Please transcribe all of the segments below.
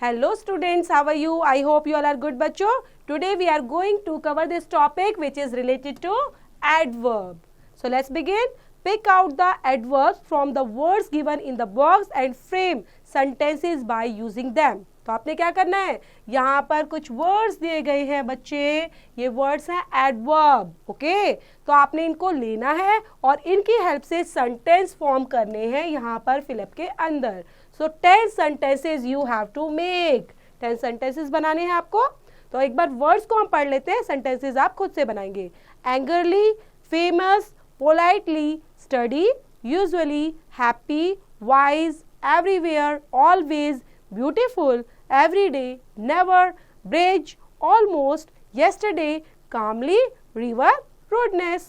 Hello students, how are you? I hope you all are good बच्चों. Today we are going to cover this topic which is related to adverb. So let's begin. Pick out the adverbs from the words given in the box and frame sentences by using them. तो आपने क्या करना है, यहाँ पर कुछ words दिए गए हैं बच्चे, ये वर्ड्स हैं एडवर्ब. ओके, तो आपने इनको लेना है और इनकी हेल्प से सेंटेंस फॉर्म करने हैं यहाँ पर फिलअप के अंदर. So 10 sentences you have to make. 10 sentences बनाने हैं आपको. तो एक बार वर्ड्स को हम पढ़ लेते हैं, सेंटेंसेस आप खुद से बनाएंगे. Angrily, famous, politely, study, usually, happy, wise, everywhere, always, beautiful, every day, never, bridge, almost, yesterday, calmly, river, rudeness.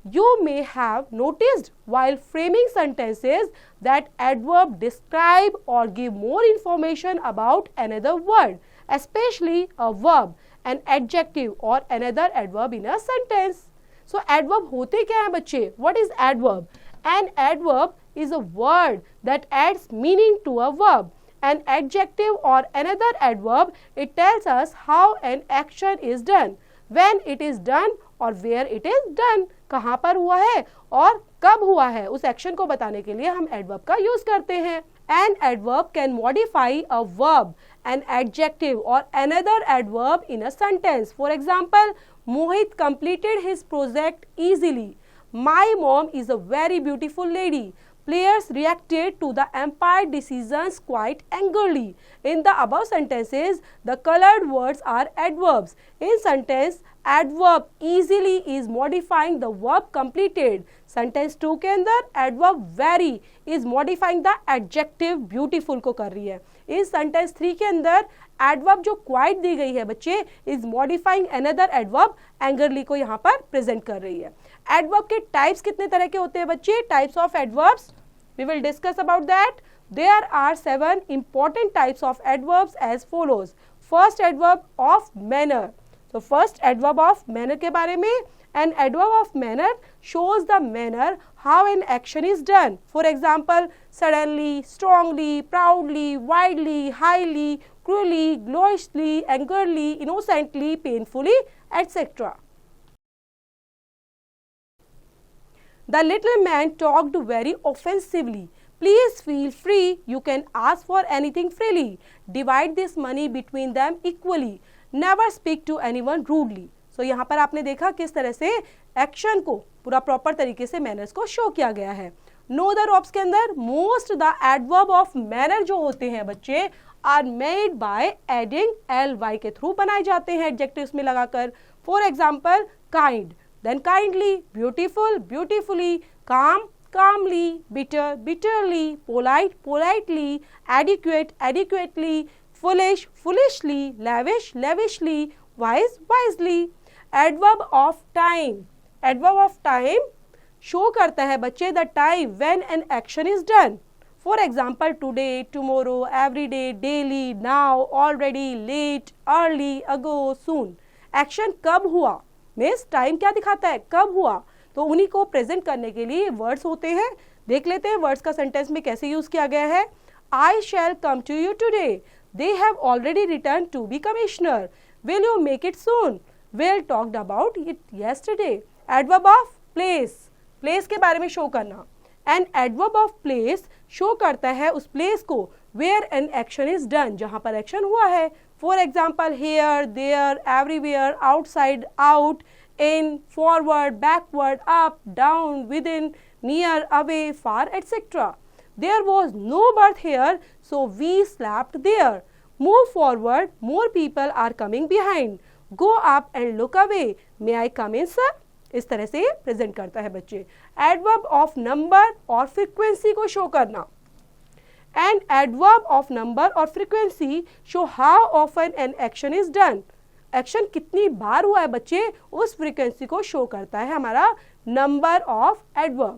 You may have noticed while framing sentences that adverb describe or give more information about another word, especially a verb, an adjective or another adverb in a sentence. So adverb होते क्या है बच्चे? What is adverb? An adverb is a word that adds meaning to a verb. An adjective or another adverb, it tells us how an action is done, when it is done or where it is done. कहाँ पर हुआ है और कब हुआ है, उस action को बताने के लिए हम adverb का यूज करते हैं. An adverb can modify a verb, an adjective or another adverb in a sentence. For example, Mohit completed his project easily. My mom is a very beautiful lady. Players reacted to the umpire decisions quite angrily. In the above sentences, the colored words are adverbs. In sentence, adverb easily is modifying the verb completed. Sentence 2 के अंदर adverb very is modifying the adjective beautiful को कर रही है. इस sentence 3 के अंदर adverb जो quite दी गई है बच्चे is modifying another adverb angrily को यहाँ पर present कर रही है. Adverb के types कितने तरह के होते हैं बच्चे? Types of adverbs, we will discuss about that. There are 7 important types of adverbs as follows. First, adverb of manner. So first adverb of manner के बारे में, an adverb of manner shows the manner how an action is done. For example, suddenly, strongly, proudly, widely, highly, cruelly, gloriously, angrily, innocently, painfully, etc. The little man talked very offensively. Please feel free. You can ask for anything freely. Divide this money between them equally. Never speak to anyone rudely. So यहाँ पर आपने देखा किस तरह से action को पूरा proper तरीके से मैनर्स को शो किया गया है. नो द रॉप्स के अंदर most the adverb of manner जो होते हैं बच्चे are made by adding ly के थ्रू बनाए जाते हैं एडजेक्टिव्स में लगाकर. For example, kind, then kindly, beautiful, beautifully, calm, calmly, bitter, bitterly, polite, politely, adequate, adequately, foolish, foolishly, lavish, lavishly, wise, wisely. Adverb of time. Adverb of time show करता है बच्चे the time when an action is done. For example, today, tomorrow, every day, daily, now, already, late, early, ago, soon. Action कब हुआ, means time क्या दिखाता है, कब हुआ. तो उन्हीं को प्रेजेंट करने के लिए वर्ड्स होते हैं. देख लेते हैं वर्ड्स का सेंटेंस में कैसे यूज किया गया है. I shall come to you today. They have already return to be commissioner. Will you make it soon. Will talked about it yesterday. Adverb of place. Place के बारे में शो करना. And adverb of place show करता है उस place को where an action is done, जहां पर एक्शन हुआ है. For example, here, there, everywhere, outside, out, in, forward, backward, up, down, within, near, away, far, etc. There was no birth here, so we slept there. Move forward, more people are coming behind. Go up and look away. May I come in, sir? इस तरह से present करता है बच्चे. Adverb of number और frequency को show करना. And adverb of number or frequency show how often an action is done. Action कितनी बार हुआ है बच्चे, उस frequency को show करता है हमारा number of adverb.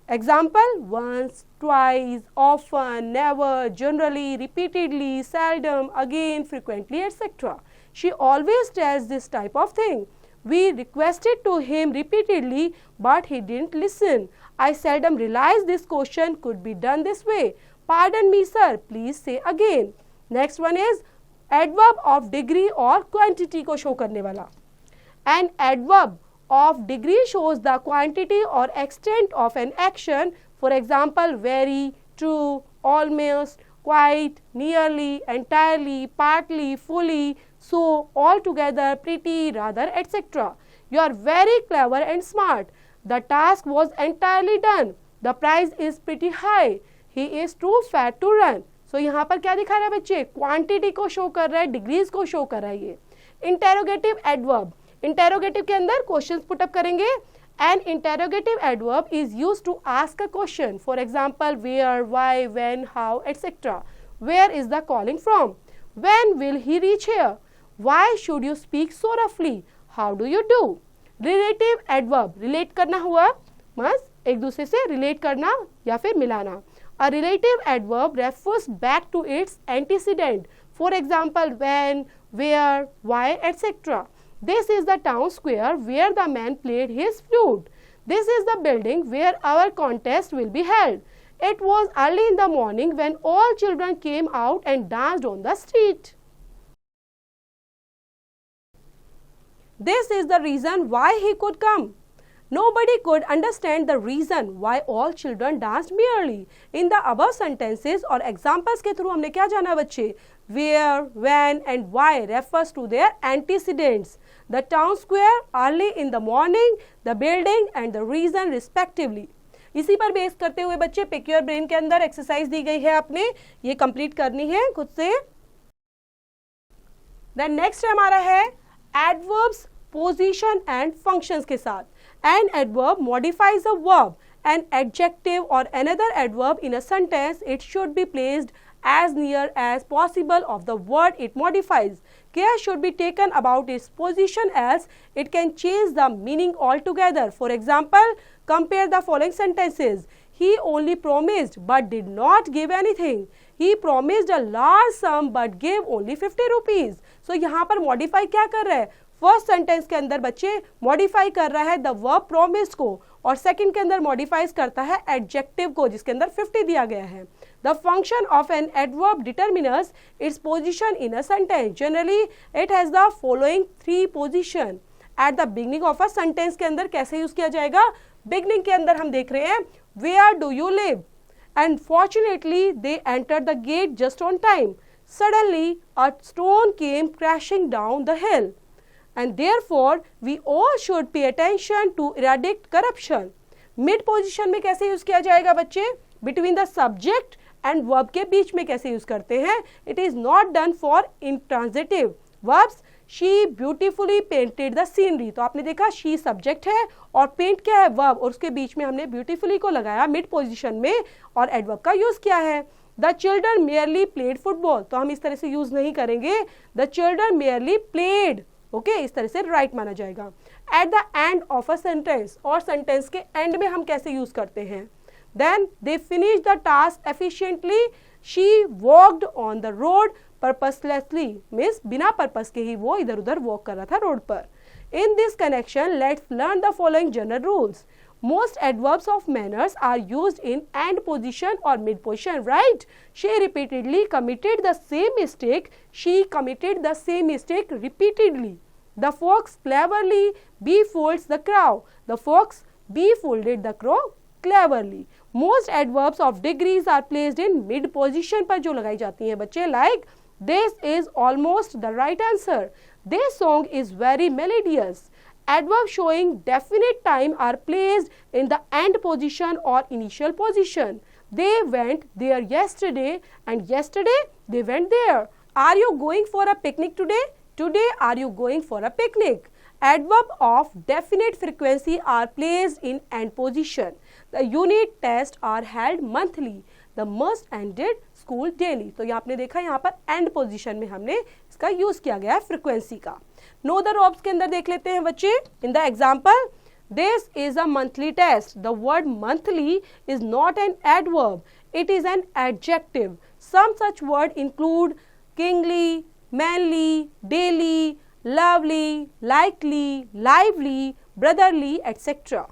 Example, once, twice, often, never, generally, repeatedly, seldom, again, frequently, etc. She always tells this type of thing. We requested to him repeatedly, but he didn't listen. I seldom realized this question could be done this way. Pardon me, sir. Please say again. Next one is adverb of degree और quantity को show करने वाला. An adverb of degree shows the quantity or extent of an action. For example, very, true, almost, quite, nearly, entirely, partly, fully, so, altogether, pretty, rather, etc. You are very clever and smart. The task was entirely done. The price is pretty high. He is too fat to run. So यहाँ पर क्या दिखा रहा है बच्चे? Quantity को show कर रहा है, डिग्रीज को शो कर रहा है. ये इंटेरोगेटिव एडवर्ब, इंटेरोगेटिव के अंदर क्वेश्चंस पुट अप करेंगे. An interrogative adverb is used to ask a question. For example, where, why, when, how, etcetera. Where is the calling from? When will he reach here? Why should you speak so रफली? How do you do? Relative adverb, relate करना हुआ, बस एक दूसरे से relate करना या फिर मिलाना. A relative adverb refers back to its antecedent. For example, when, where, why, etc. This is the town square where the man played his flute. This is the building where our contest will be held. It was early in the morning when all children came out and danced on the street. This is the reason why he could come. Nobody could understand the reason why all children danced merely. In the above sentences और examples के through हमने क्या जाना बच्चे? Where, when and why refers to their antecedents. The town square, early in the morning, the building and the reason respectively. इसी पर base करते हुए बच्चे पिक योर ब्रेन के अंदर एक्सरसाइज दी गई है, आपने ये कंप्लीट करनी है खुद से. देन नेक्स्ट हमारा है एडवर्ब्स, पोजीशन एंड फंक्शंस के साथ. An adverb modifies a verb. An adjective or another adverb in a sentence, it should be placed as near as possible of the word it modifies. Care should be taken about its position as it can change the meaning altogether. For example, compare the following sentences. He only promised but did not give anything. He promised a large sum but gave only 50 rupees. So यहाँ पर modify क्या कर रहा है? First sentence के अंदर बच्चे modify कर रहा है द वर्ब प्रोमिस्ड को, और सेकंड के अंदर मॉडिफाइज करता है एडजेक्टिव को जिसके अंदर 50 दिया गया है. The function of an adverb determines its position in a sentence. Generally it has the following 3 position. At the beginning of a sentence के अंदर कैसे यूज किया जाएगा? बिगनिंग के अंदर हम देख रहे हैं where do you live, and fortunately they entered the gate just on time. Suddenly a stone came crashing down the hill. And therefore we all should pay attention to eradicate corruption. Mid position में कैसे use किया जाएगा बच्चे? Between the subject and verb के बीच में कैसे use करते हैं? It is not done for intransitive verbs. She beautifully painted the scenery. तो आपने देखा she subject है और paint क्या है? verb, और उसके बीच में हमने beautifully को लगाया mid position में और adverb का यूज किया है. The children merely played football. तो हम इस तरह से यूज नहीं करेंगे. The children merely played. Okay इस तरह से राइट माना जाएगा. At the end of a sentence, और सेंटेंस के एंड में हम कैसे यूज करते हैं? Then they finish the task efficiently. She walked on the road purposelessly, means बिना पर्पस के ही वो इधर उधर वॉक कर रहा था रोड पर. In this connection let's learn the following general rules. Most adverbs of manners are used in end position or mid position, right? She repeatedly committed the same mistake. She committed the same mistake repeatedly. The fox cleverly befooled the crow. The fox befooled the crow cleverly. Most adverbs of degrees are placed in mid position पर जो लगाई जाती हैं बच्चे, like this is almost the right answer. This song is very melodious. Adverbs showing definite time are placed in the end position or initial position. They went there yesterday and yesterday they went there. Are you going for a picnic today? Today are you going for a picnic? Adverb of definite frequency are placed in end position. The unit tests are held monthly. The must ended school daily. तो यहाँ आपने देखा यहाँ पर end position में हमने इसका use किया गया है फ्रिक्वेंसी का. नो द रॉब्स के अंदर देख लेते हैं बच्चे. In the example, this is a monthly test. The word monthly is not an adverb, it is an adjective. Some such word include kingly, manly, daily, lovely, likely, lively, brotherly, etc.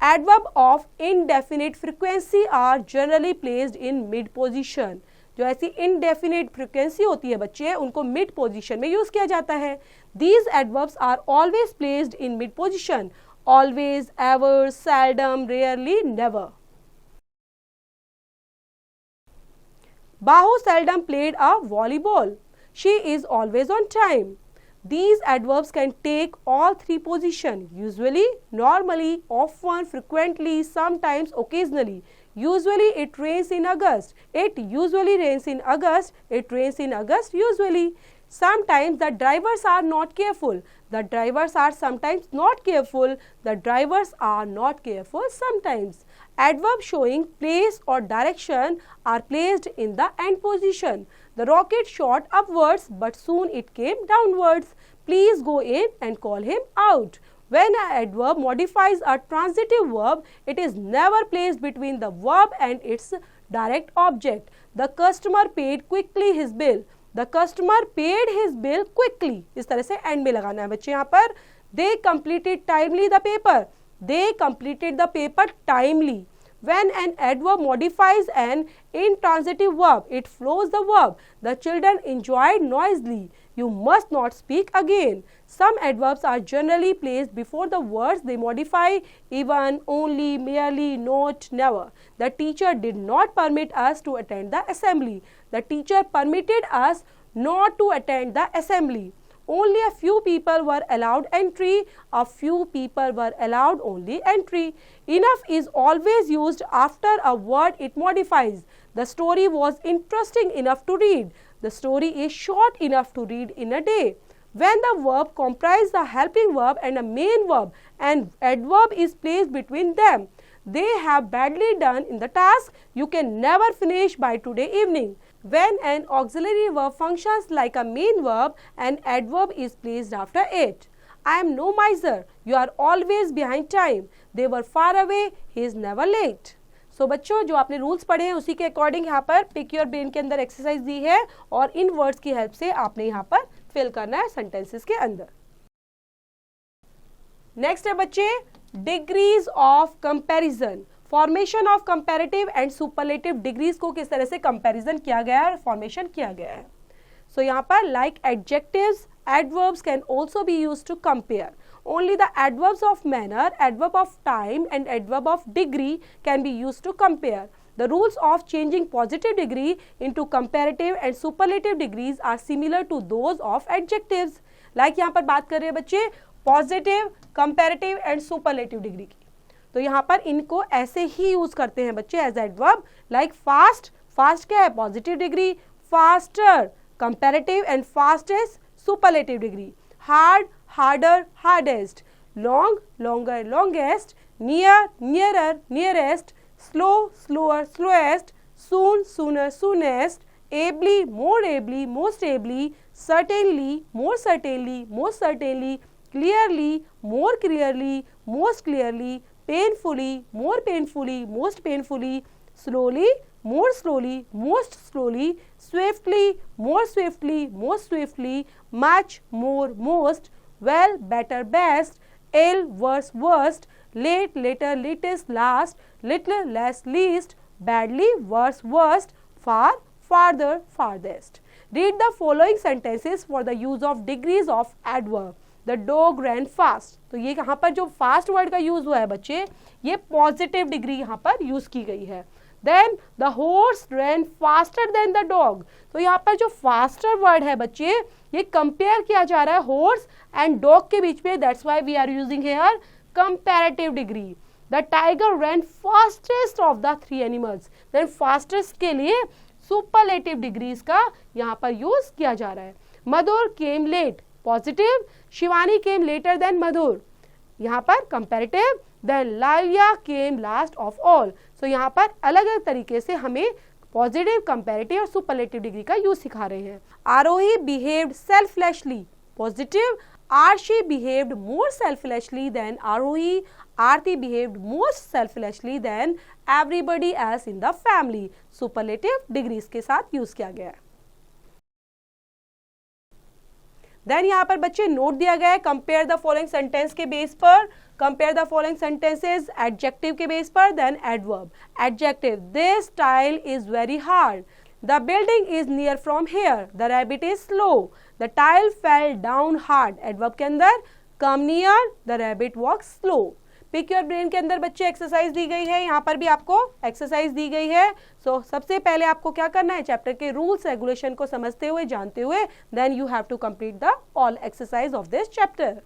Adverb of indefinite frequency are generally placed in mid position. जो ऐसी indefinite frequency होती है बच्चे, उनको mid position में use किया जाता है. These adverbs are always placed in mid position. Always, ever, seldom, rarely, never. Bahu seldom played a volleyball. She is always on time. These adverbs can take all three positions: usually, normally, often, frequently, sometimes, occasionally. Usually it rains in August. It usually rains in August. It rains in August usually. Sometimes the drivers are not careful. The drivers are sometimes not careful. The drivers are not careful sometimes. Adverbs showing place or direction are placed in the end position. The rocket shot upwards, but soon it came downwards. Please go in and call him out. When an adverb modifies a transitive verb, it is never placed between the verb and its direct object. The customer paid quickly his bill. The customer paid his bill quickly. इस तरह से end में लगाना है बच्चे यहाँ पर. They completed timely the paper. They completed the paper timely. When an adverb modifies an intransitive verb, it flows the verb. The children enjoyed noisily. You must not speak again. Some adverbs are generally placed before the words they modify: even, only, merely, not, never. The teacher did not permit us to attend the assembly. The teacher permitted us not to attend the assembly. Only a few people were allowed entry. A few people were allowed only entry. Enough is always used after a word it modifies. The story was interesting enough to read. The story is short enough to read in a day. When the verb comprises a helping verb and a main verb, and adverb is placed between them, they have badly done in the task. You can never finish by today evening. When an auxiliary verb functions like a main verb, an adverb is placed after it. I am no miser. You are always behind time. They were far away. He is never late. So बच्चों, जो आपने rules पढ़े हैं उसी के according यहाँ पर pick your brain के अंदर एक्सरसाइज दी है और इन वर्ड्स की हेल्प से आपने यहाँ पर फिल करना है सेंटेंसेस के अंदर. नेक्स्ट है बच्चे degrees of comparison. Formation of comparative and superlative degrees को किस तरह से कंपैरिजन किया गया है और फॉर्मेशन किया गया है. सो यहाँ पर like adjectives, adverbs can also be used to compare. Only the adverbs of manner, adverb of time and adverb of degree can be used to compare. The rules of changing positive degree into comparative and superlative degrees are similar to those of adjectives. Like यहाँ पर बात कर रहे हैं बच्चे positive, comparative and superlative degree की, तो यहाँ पर इनको ऐसे ही यूज करते हैं बच्चे as adverb. Like fast, fast क्या है positive degree, faster comparative and fastest superlative degree. Hard, harder, hardest. Long, longer, longest. Near, nearer, nearest. Slow, slower, slowest. Soon, sooner, soonest. Ably, more ably, most ably. Certainly, more certainly, most certainly. Clearly, more clearly, most clearly. Painfully, more painfully, most painfully. Slowly, more slowly, most slowly. Swiftly, more swiftly, most swiftly. Much, more, most. Well, better, best. Ill, worse, worst. Late, later, latest, last. Little, less, least. Badly, worse, worst. Far, farther, farthest. Read the following sentences for the use of degrees of adverb. The dog ran fast. तो ये यहाँ पर जो fast word का use हुआ है बच्चे, ये पॉजिटिव डिग्री यहाँ पर यूज की गई है. Then the horse ran faster than the dog. तो यहाँ पर जो faster word है बच्चे, ये कंपेयर किया जा रहा है horse and dog के बीच में. That's why we are using here comparative degree. The tiger ran fastest of the three animals. Then fastest के लिए superlative degrees का यहाँ पर यूज किया जा रहा है. Madhur came late. Positive. Shivani came later than Madhur. यहाँ पर comparative. Then Lavya came last of all. So यहाँ पर अलग अलग तरीके से हमें पॉजिटिव, कंपैरेटिव और सुपरलेटिव डिग्री का यूज सिखा रहे हैं. Aarohi behaved selflessly. Positive. Arshi behaved more selflessly than Arohi. Aarti behaved most selflessly than everybody else in the family. Superlative degrees के साथ यूज किया गया है. देन यहाँ पर बच्चे नोट दिया गया है कंपेयर द फॉलोइंग सेंटेंस के बेस पर. Compare the following sentences adjective के बेस पर. Then adverb. Adjective, this style is very hard. The building is near from here, the rabbit is slow, the tile fell down hard. Adverb के अंदर come near, the rabbit walk slow. Pick your brain के अंदर बच्चे exercise दी गई है, यहाँ पर भी आपको एक्सरसाइज दी गई है। सो सबसे पहले आपको क्या करना है, चैप्टर के रूल्स रेगुलेशन को समझते हुए, जानते हुए, then you have to complete the all exercise of this chapter.